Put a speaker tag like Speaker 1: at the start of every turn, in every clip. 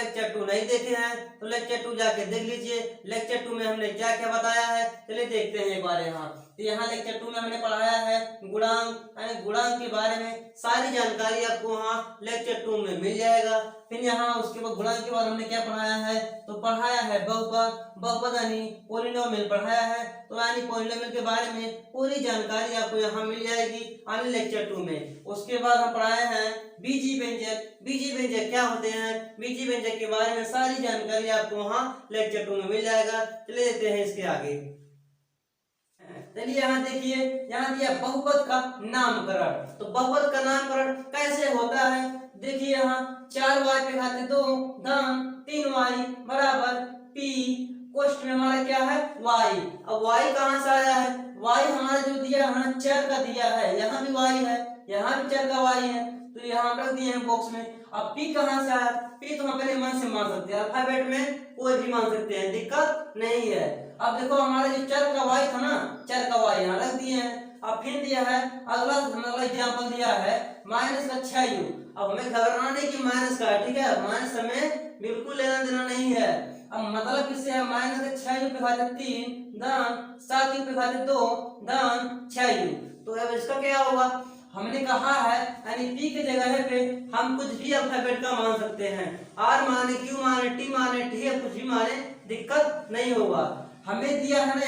Speaker 1: Lecture 2 नहीं देखे हैं तो लेक्चर 2 जाके देख लीजिए। लेक्चर 2 में हमने क्या क्या बताया है, चलिए देखते हैं एक बार। यहाँ तो यहाँ लेक्चर 2 में हमने पढ़ाया है गुणांक, यानी गुणांक के बारे में सारी जानकारी आपको वहाँ लेक्चर 2 में मिल जाएगा। फिर यहाँ उसके बाद गुणांक के बाद हमने क्या पढ़ाया है, तो पढ़ाया है बहुपद, बहुपद यानी पोलिनोमियल पढ़ाया है। तो यानी पोलिनोमियल के बारे में पूरी जानकारी आपको यहाँ मिल जाएगी आने लेक्चर 2 में। उसके बाद हम पढ़ाए हैं बीजीय व्यंजक। बीजीय व्यंजक क्या होते हैं, बीजीय व्यंजक के बारे में सारी जानकारी आपको वहाँ लेक्चर 2 में मिल जाएगा। चले देते हैं इसके आगे। चलिए यहाँ देखिए, यहाँ दिया बहुपद का नामकरण। तो बहुपद का नामकरण कैसे होता है, देखिए यहाँ 4y पे घाते 2 धन 3y बराबर p, कोष्ठ में हमारा क्या है y। अब y कहाँ से आया है, y हमारा जो दिया है चर का दिया है, यहाँ भी y है, यहाँ भी चर का y है, तो यहाँ रख दिए हैं बॉक्स में। अब p कहाँ से आया, p तो हम अपने मन से मान सकते हैं, अल्फाबेट में कोई भी मान सकते हैं, दिक्कत नहीं है। अब देखो हमारा जो चर का y था ना, चर का y यहाँ रख दिए हैं। अब फिर दिया है अगला एग्जांपल दिया है माइनस का 6u। अब हमें घबराना नहीं कि माइनस का है, ठीक है, माइनस हमें बिल्कुल लेना देना नहीं है। अब मतलब किससे है, माइनस का 6u पे घाते 3 धन 7u पे घाते 2 धन 6u। तो अब इसका क्या होगा, हमने कहा है यानी p की जगह पे हम कुछ भी अल्फाबेट का मान सकते हैं, r माने q माने t माने t या कुछ भी माने, दिक्कत नहीं होगा। हमें दिया है ना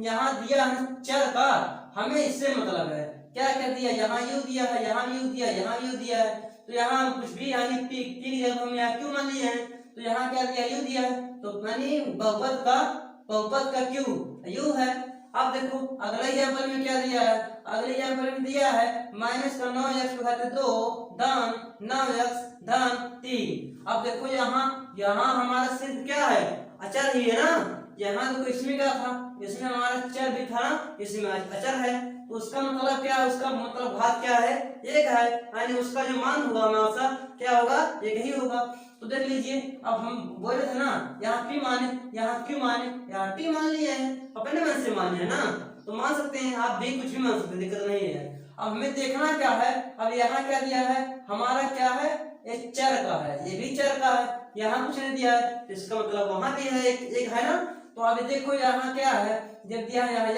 Speaker 1: यहाँ दिया है चर का, हमें इससे मतलब है क्या क्या दिया, यहाँ u दिया है, यहाँ u दिया, यहाँ u दिया है, तो यहाँ कुछ भी यानी p की जगह हम यहाँ q मान लिए हैं, तो यहाँ क्या दिया u दिया है, तो यानी बहुपद का q u है। अब देखो अगले एग्जांपल में क्या दिया है, अगले एग्जांपल में दिया है माइनस का 9x पे घाते 2 धन 9x धन 3। अब देखो यहाँ हमारा सिर्फ क्या है, अचर ही है ना, यहाँ तो इसमें क्या था, इसमें हमारा चर भी था ना, इसमें अचर है, तो उसका मतलब क्या है, उसका मतलब घात क्या है, एक है, यानी उसका जो मान होगा हमारा क्या होगा, एक ही होगा। तो देख लीजिए, अब हम बोले थे ना यहाँ p माने, यहाँ q माने, यहाँ t मान लिए हैं, अपने मन से माने है ना, तो मान सकते हैं, आप भी कुछ भी मान सकते हैं, दिक्कत नहीं है। अब हमें देखना क्या है, अब यहाँ क्या दिया है, हमारा क्या है, एक चर का है, ये भी चर का है, यहाँ कुछ नहीं दिया है, तो इसका मतलब वहां भी है एक है ना। तो अभी देखो यहाँ क्या है, जब दिया है यहाँ x,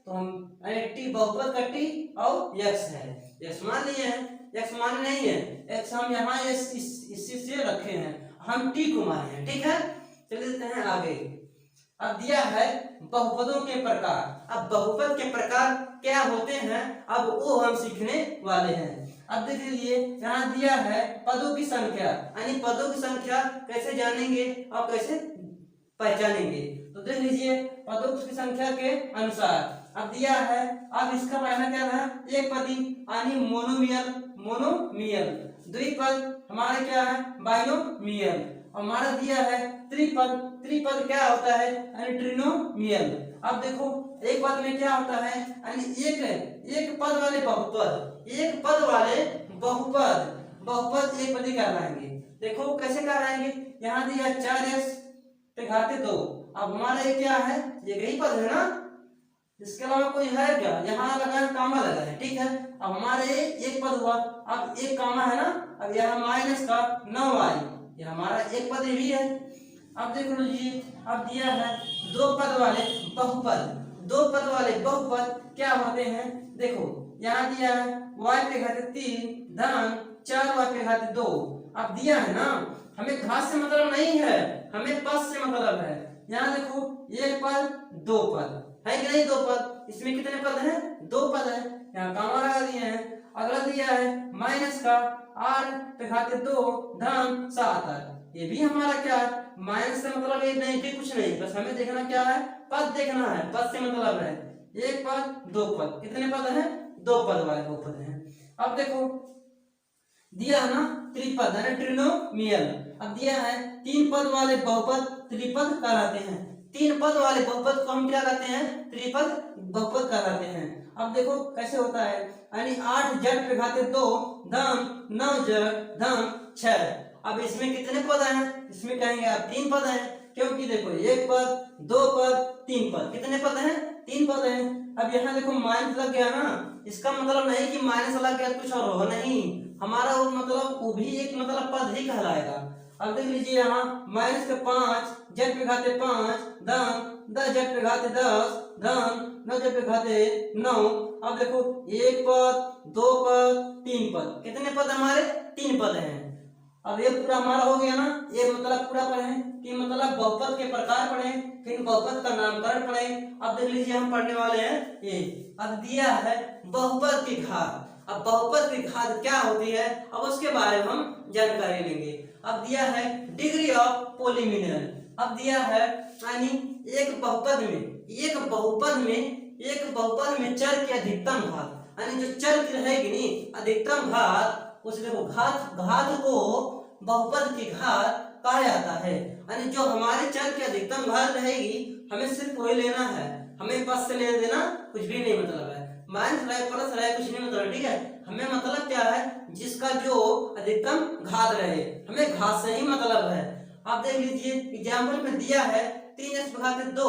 Speaker 1: तो हम t बहुपद का t और x है, x मान लिए हैं, x मान नहीं है, x हम यहाँ इसी से रखे हैं, हम t को माने हैं, ठीक है। चलिए देते हैं आगे। अब दिया है बहुपदों के प्रकार। अब बहुपद के प्रकार क्या होते हैं, अब वो हम सीखने वाले हैं। अब देख लीजिए, यहाँ दिया है पदों की संख्या, यानी पदों की संख्या कैसे जानेंगे और कैसे पहचानेंगे, तो देख लीजिए पदों की संख्या के अनुसार। अब दिया है, अब इसका पहला क्या था, एक पदी यानी मोनोमियल, द्विपद हमारा क्या है, बाइनोमियल, हमारा दिया है त्रिपद क्या होता है, यानी ट्रिनोमियल। अब देखो एक पद में क्या होता है, यानी एक पद वाले बहुपद, एक पद वाले बहुपद एक पदी कहलाएंगे। देखो कैसे कहलाएंगे, यहाँ दिया 4x पे घाते 2, अब हमारा ये क्या है, ये यही पद है ना, इसके अलावा कोई है क्या, यहाँ लगा है कामा लगा है, ठीक है। अब हमारे एक पद हुआ, अब एक कामा है ना, अब यहाँ माइनस का 9y, ये हमारा एक पद भी है। अब देख लीजिए, अब दिया है दो पद वाले बहुपद क्या होते हैं, देखो यहाँ दिया है y पे घाते 3 धन 4y पे घाते 2। अब दिया है ना, हमें घात से मतलब नहीं है, हमें पद से मतलब है। यहाँ देखो एक पद दो पद है कि नहीं, दो पद, इसमें कितने पद हैं, दो पद है, यहाँ कामा लगा दिए हैं। अगला दिया है माइनस का r पे घाते 2 धन 7, ये भी हमारा क्या है, माइनस से मतलब ये नहीं कि कुछ नहीं, बस हमें देखना क्या है, पद देखना है, पद से मतलब है एक पद दो पद, कितने पद हैं, दो पद वाले बहुपद हैं। अब देखो दिया है ना त्रिपद है, ट्रिनोमियल। अब दिया है तीन पद वाले बहुपद त्रिपद कहलाते हैं, तीन पद वाले बहुपद को हम क्या कहते हैं, त्रिपद बहुपद कहलाते हैं। अब देखो कैसे होता है, यानी 8z पे घाते 2 धन 9z धन 6। अब इसमें कितने पद हैं, इसमें कहेंगे आप तीन पद हैं, क्योंकि देखो एक पद दो पद तीन पद, कितने पद हैं, तीन पद हैं। अब यहाँ देखो माइनस लग गया ना, इसका मतलब नहीं कि माइनस लग गया कुछ और हो, नहीं, हमारा वो मतलब वो भी एक मतलब पद ही कहलाएगा। अब देख लीजिए यहाँ माइनस के 5 जेड पे घाते 5 धन 10 जेड पे घाते 10 धन 9 जेड पे घाते 9। अब देखो एक पद, दो पद, तीन पद, कितने पद हमारे? 3 पद हैं। अब ये पूरा हमारा हो गया ना, ये मतलब पूरा पढ़े कि मतलब बहुपद के प्रकार पढ़े, फिर बहुपद का नामकरण पढ़े। अब देख लीजिए हम पढ़ने वाले हैं ये, अब दिया है बहुपद की घात। अब बहुपद की घात क्या होती है, अब उसके बारे में हम जानकारी लेंगे। अब दिया है डिग्री ऑफ पॉलिनोमियल। अब दिया है यानी एक बहुपद में चर की अधिकतम घात, यानी जो चर की रहेगी नी अधिकतम घात, उस देखो घात को बहुपद की घात कहा जाता है। यानी जो हमारे चर की अधिकतम घात रहेगी हमें सिर्फ वही लेना है, हमें बस से लेना देना कुछ भी नहीं मतलब है, माइनस रहे प्लस रहे कुछ नहीं मतलब, ठीक है। हमें मतलब क्या है, जिसका जो अधिकतम घात रहे, हमें घात से ही मतलब है। आप देख लीजिए एग्जाम्पल में दिया है 3x भागे 2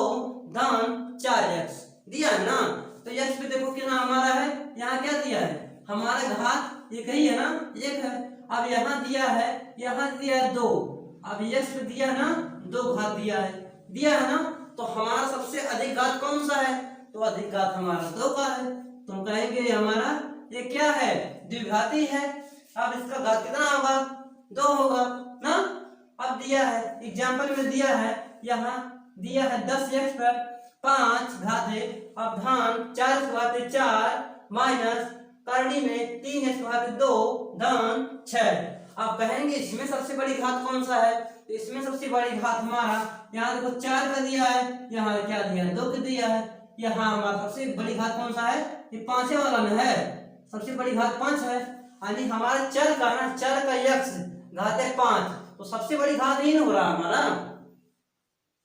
Speaker 1: धन 4x दिया है ना, तो x पे देखो कितना हमारा है, यहाँ क्या दिया है, हमारा घात एक ही है ना, एक है। अब यहाँ दिया है 2, अब x पे दिया है ना 2 घात दिया है ना, तो हमारा सबसे अधिक घात कौन सा है, तो अधिक घात हमारा 2 का है, तो हम कहेंगे हमारा ये क्या है, द्विघाती है। अब इसका घात कितना होगा, 2 होगा ना। अब दिया है एग्जाम्पल में दिया है, यहाँ दिया है 10x पर 5 घाते, अब धन 4 घाते 4 माइनस करनी में 3x घाते 2 धन 6। आप कहेंगे इसमें सबसे बड़ी घात कौन सा है, तो इसमें सबसे बड़ी घात हमारा यहाँ देखो 4 का दिया है, यहाँ क्या दिया है 2 का दिया है, यहाँ हमारा सबसे बड़ी घात कौन सा है, ये 5 वाला में है, सबसे बड़ी घात 5 है। यानी हमारे चर का ना, चर का x घाते 5, तो सबसे बड़ी घात ही हो रहा हमारा,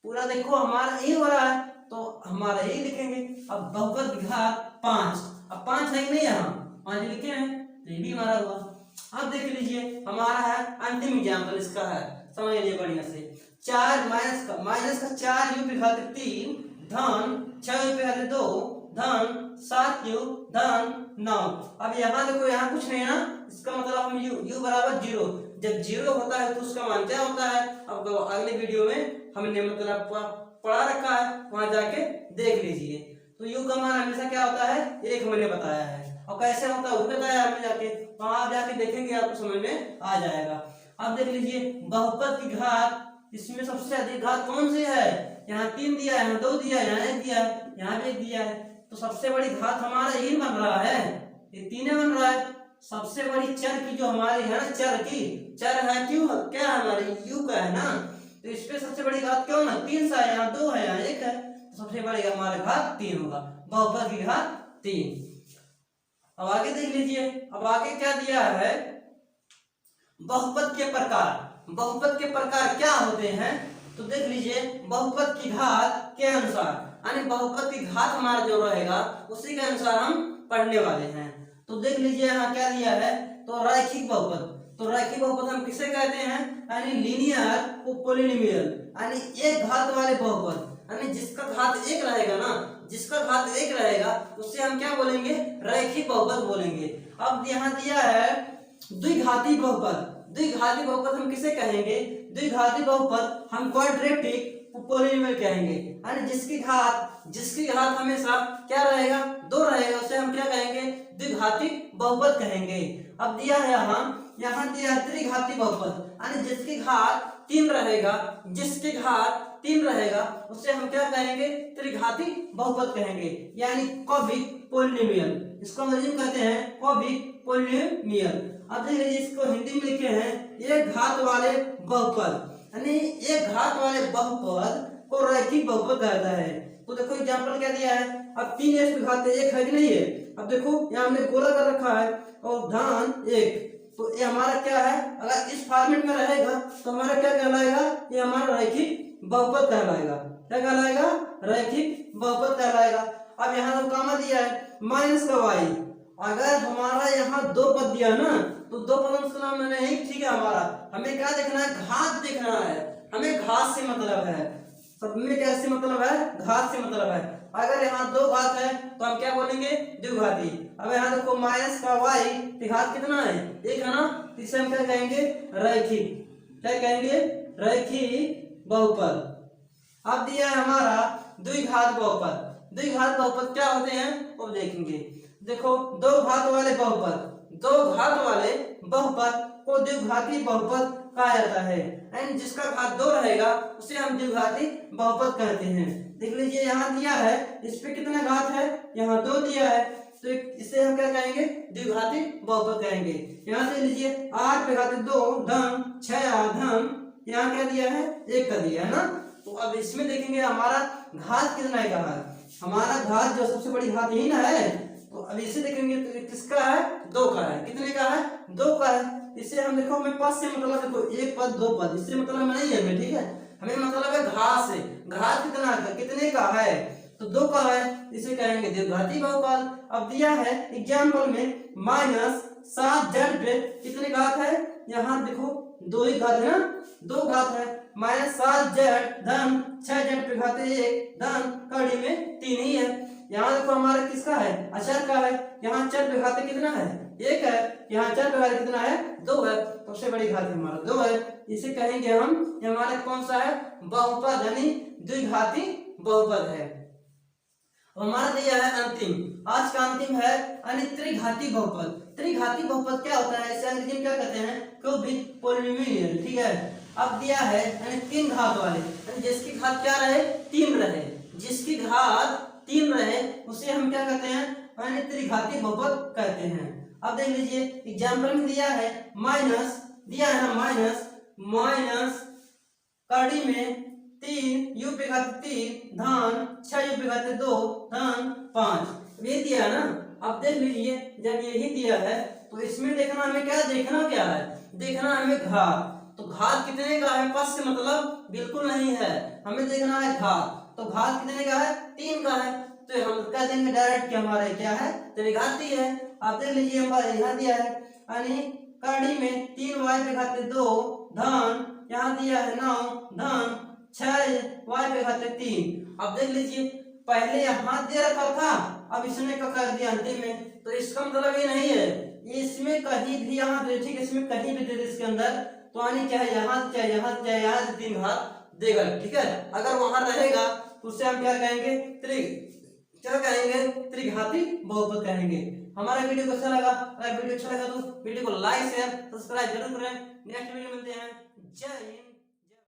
Speaker 1: पूरा देखो हमारा ही हो रहा है, तो हमारा ही लिखेंगे। अब बहुपद की घात 5, अब 5 है नहीं, यहाँ 5 लिखे हैं, तो ये भी हमारा हुआ। अब देख लीजिए हमारा है अंतिम एग्जाम्पल इसका है, समझ लीजिए बढ़िया से, 4 माइनस का 4 यू पे घाते 3 धन 6 यू पे घाते 2 धन 7 यू धन 9। अब यहाँ देखो यहाँ कुछ नहीं है ना, इसका मतलब हम u बराबर 0, जब 0 होता है तो उसका मान क्या होता है, अब अगले वीडियो में हमने मतलब पढ़ा रखा है, वहां जाके देख लीजिए। तो u का मान हमेशा क्या होता है, 1 हमने बताया है, और कैसे होता है वो बताया हमने, जाके वहां जाके देखेंगे आपको समझ में आ जाएगा। अब देख लीजिए बहुपद की घात, इसमें सबसे अधिक घात कौन सी है, यहाँ 3 दिया है, यहाँ 2 दिया है, यहाँ 1 दिया है, यहाँ भी 1 दिया है, तो सबसे बड़ी घात हमारा यही बन रहा है, ये 3 बन रहा है। सबसे बड़ी चर की जो हमारी है ना, चर है क्यों, क्या है हमारी u का है ना, तो इस पे सबसे बड़ी घात क्यों ना 3 सा है, यहाँ 2 है, यहाँ 1 है, तो सबसे बड़ी हमारे घात 3 होगा, बहुपद की घात 3। अब आगे देख लीजिए, अब आगे क्या दिया है, बहुपद के प्रकार क्या होते हैं, तो देख लीजिए बहुपद की घात के अनुसार, यानी बहुपद की घात हमारा जो रहेगा उसी के अनुसार हम पढ़ने वाले हैं। तो देख लीजिए यहाँ क्या दिया है, तो रैखिक बहुपद हम किसे कहते हैं, यानी लीनियर पॉलिनोमियल, यानी एक घात वाले बहुपद, यानी जिसका घात 1 रहेगा ना, उससे हम क्या बोलेंगे, रैखिक बहुपद बोलेंगे। अब यहाँ दिया है द्विघाती बहुपद हम किसे कहेंगे, द्विघाती बहुपद हम क्वाड्रेटिक पॉलिनोमियल कहेंगे, यानी जिसकी घात हमेशा क्या रहेगा, 2 रहेगा, उसे हम क्या कहेंगे, द्विघाती बहुपद कहेंगे। अब दिया है यहाँ दिया है त्रिघाती बहुपद, यानी जिसकी घात 3 रहेगा, उसे हम क्या कहेंगे, त्रिघाती बहुपद कहेंगे, यानी क्यूबिक पॉलिनोमियल, इसको अंग्रेजी में कहते हैं क्यूबिक पॉलिनोमियल। अब देखिए इसको हिंदी में लिखे हैं एक घात वाले बहुपद, यानी एक घात वाले बहुपद को रैखिक बहुपद कहता है। तो देखो एग्जांपल क्या दिया है, अब 3x पे घात 1 है कि नहीं है, अब देखो यहाँ हमने गोला कर रखा है और धन 1, तो ये हमारा क्या है, अगर इस फॉर्मेट में रहेगा तो हमारा क्या कहलाएगा, ये हमारा रैखिक बहुपद कहलाएगा, क्या कहलाएगा, रैखिक बहुपद कहलाएगा। अब यहाँ तो कामा दिया है माइनस का y, अगर हमारा यहाँ 2 पद दिया ना, तो 2 पद का नाम नहीं, ठीक है, हमें क्या देखना है, घात देखना है, हमें घात से मतलब है, सब में कैसे मतलब है, घात से मतलब है। अगर यहाँ 2 घात है तो हम क्या बोलेंगे, द्विघाती। अब यहाँ देखो माइनस का y, घात कितना है, 1 है ना, इसे हम क्या कहेंगे, रैखिक। क्या कहेंगे, रैखिक बहुपद। अब दिया है हमारा द्विघात बहुपद। द्विघात बहुपद क्या होते हैं वो देखेंगे। देखो दो घात वाले बहुपद को द्विघाती बहुपद कहा जाता है। एंड जिसका घात 2 रहेगा उसे हम द्विघाती बहुपद कहते हैं। देख लीजिए यहाँ दिया है, इस पे कितना घात है, यहाँ 2 दिया है, तो इसे हम क्या कहेंगे, द्विघाती बहुपद कहेंगे। यहाँ से लीजिए 8 पे घात 2 धन 6 धन यहाँ क्या दिया है, 1 का दिया है ना। तो अब इसमें देखेंगे हमारा घात कितना का है, हमारा घात जो सबसे बड़ी घात यही ना है। तो अब इसे देखेंगे तो किसका है, 2 का है। कितने का है, 2 का है। इसे हम देखो हमें पद से मतलब देखो 1 पद 2 पद, इससे मतलब नहीं है हमें, ठीक है, हमें मतलब है घात से। घात कितने का है, तो 2 का है, इसे कहेंगे द्विघाती बहुपद। अब दिया है एग्जाम्पल में -7z पे कितने घात है, यहाँ देखो 2 ही घात है ना, 2 घात है, -7z धन 6z पे घात 1 धन कड़ी में 3 ही है। यहाँ देखो हमारा किसका है, अचर का है, यहाँ चर पे घात कितना है, 1 है, यहाँ चर पे घात कितना है, 2 है, सबसे बड़ी घात हमारा 2 है। इसे कहेंगे हम, ये हमारा कौन सा है, बहुपद यानी द्विघाती बहुपद है। हमारा दिया है अंतिम, आज का अंतिम है त्रिघाती बहुपद। त्रिघाती बहुपद क्या होता है, इसे अंग्रेजी में क्या कहते हैं, क्यूबिक पॉलिनोमियल, ठीक है। अब दिया है 3 घात वाले, जिसकी घात क्या रहे, 3 रहे, जिसकी घात 3 रहे उसे हम क्या कहते हैं, त्रिघाती बहुपद कहते हैं। अब देख लीजिए एग्जाम्पल में दिया है दिया है ना माइनस कड़ी में 3 यू पे घात 3 धन 6 यू पे घात 2 धन 5, ये दिया है ना। अब देख लीजिए जब यही दिया है तो इसमें देखना हमें क्या है, देखना हमें घात। तो घात कितने का है, पद से मतलब बिल्कुल नहीं है, हमें देखना है घात। तो घात कितने का है, 3 का है, तो हम कह देंगे डायरेक्ट कि हमारा क्या है, त्रिघाती है। आप देख लीजिए हमारा यहाँ दिया है यानी कड़ी में 3y पे घात 2 धन यहाँ दिया है 9 धन 6y पे घात 3। अब देख लीजिए पहले यहाँ दे रखा था, अब इसने क्या कर दिया अंतिम में, तो इसका मतलब ये नहीं है, इसमें कहीं भी यहाँ ठीक है, इसमें कहीं भी दे दे इसके अंदर, तो यानी क्या है, यहाँ से 3 घात देगा, ठीक है। अगर वहां रहेगा तो उसे हम क्या कहेंगे, त्रिघाती बहुपद कहेंगे। हमारा वीडियो कैसा लगा, अगर वीडियो अच्छा लगा तो वीडियो को लाइक शेयर सब्सक्राइब जरूर करें। नेक्स्ट वीडियो मिलते हैं, जय हिंद।